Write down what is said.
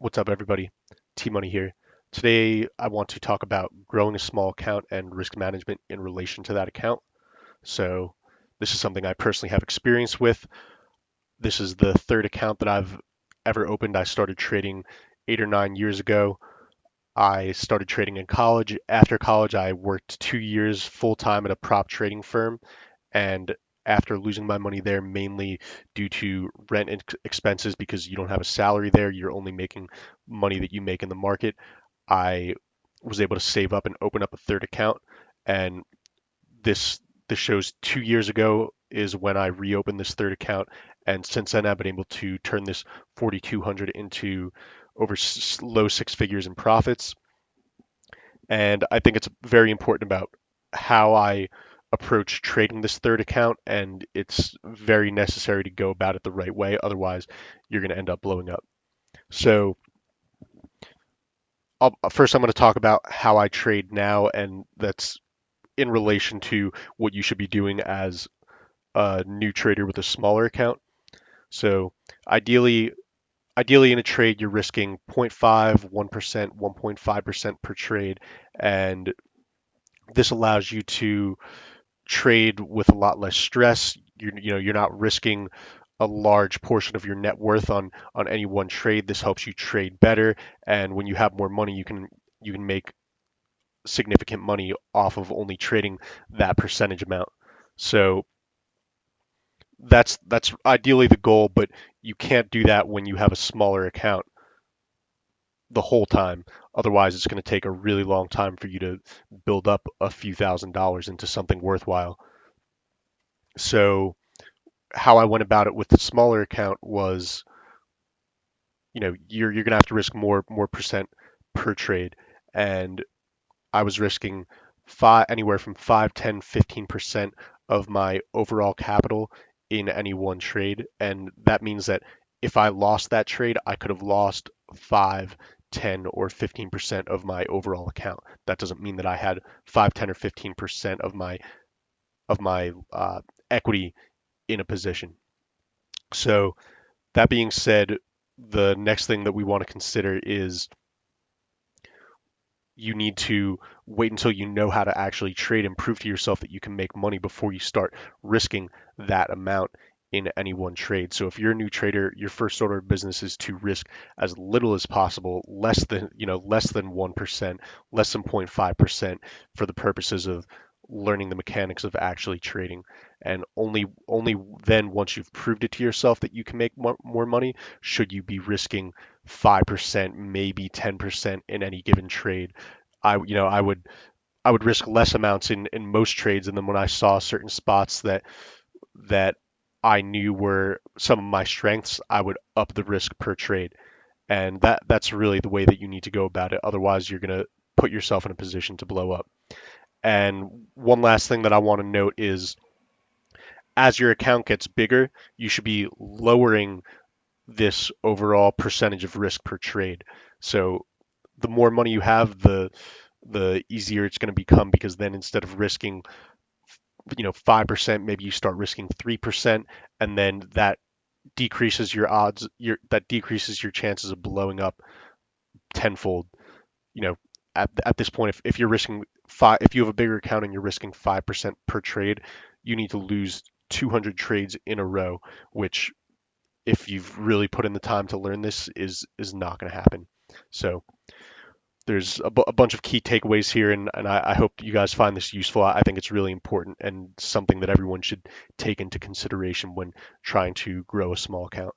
What's up, everybody? T Money here. Today, I want to talk about growing a small account and risk management in relation to that account. So, this is something I personally have experience with. This is the third account that I've ever opened. I started trading 8 or 9 years ago. I started trading in college. After college, I worked 2 years full time at a prop trading firm. And after losing my money there, mainly due to rent expenses, because you don't have a salary there, you're only making money that you make in the market. I was able to save up and open up a third account. And this this shows 2 years ago is when I reopened this third account. And since then, I've been able to turn this 4,200 into over low six figures in profits. And I think it's very important about how I approach trading this third account, and it's very necessary to go about it the right way. Otherwise, you're going to end up blowing up. So, first, I'm going to talk about how I trade now, and that's in relation to what you should be doing as a new trader with a smaller account. So, ideally, ideally in a trade, you're risking 0.5, 1%, 1.5% per trade, and this allows you to trade with a lot less stress. You're not risking a large portion of your net worth on any one trade. This helps you trade better, and when you have more money, you can make significant money off of only trading that percentage amount. So that's ideally the goal, but you can't do that when you have a smaller account the whole time. Otherwise, it's going to take a really long time for you to build up a few $1,000s into something worthwhile. So how I went about it with the smaller account was, you're gonna have to risk more percent per trade, and I was risking anywhere from 5, 10, 15% of my overall capital in any one trade, and that means that if I lost that trade, I could have lost 5, 10, or 15% of my overall account. That doesn't mean that I had 5, 10, or 15% of my equity in a position. So that being said, the next thing that we want to consider is you need to wait until you know how to actually trade and prove to yourself that you can make money before you start risking that amount in any one trade. So if you're a new trader, your first order of business is to risk as little as possible, less than 1%, less than 0.5% for the purposes of learning the mechanics of actually trading. And only then, once you've proved it to yourself that you can make more money, should you be risking 5%, maybe 10% in any given trade. I would risk less amounts in most trades, and then when I saw certain spots that I knew were some of my strengths, I would up the risk per trade. And that's really the way that you need to go about it. Otherwise, you're going to put yourself in a position to blow up. And one last thing that I want to note is as your account gets bigger, you should be lowering this overall percentage of risk per trade. So the more money you have, the easier it's going to become, because then instead of risking 5%, maybe you start risking 3%, and then that decreases your odds, that decreases your chances of blowing up tenfold. You know, at this point, if you're risking five, if you have a bigger account and you're risking 5% per trade, you need to lose 200 trades in a row, which if you've really put in the time to learn this is not going to happen. So there's a bunch of key takeaways here, and I hope you guys find this useful. I think it's really important and something that everyone should take into consideration when trying to grow a small account.